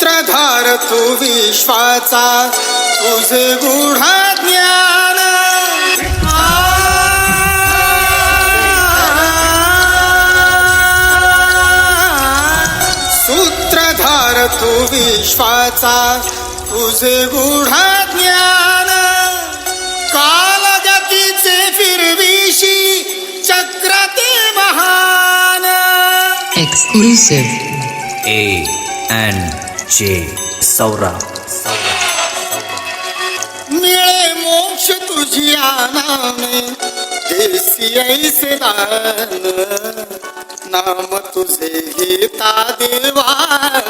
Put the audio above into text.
सूत्रधार तू विश्वाचा, तुझे गूढ ज्ञान सूत्रधार तू विश्वाचा, तुझे गूढ ज्ञान कालगतीचे फिरविशी चक्र ते महान. Exclusive A&J सौरा. मिळे मोक्ष तुझी नामे, देसी ऐसे दान, नाम तुझे घेता देवान.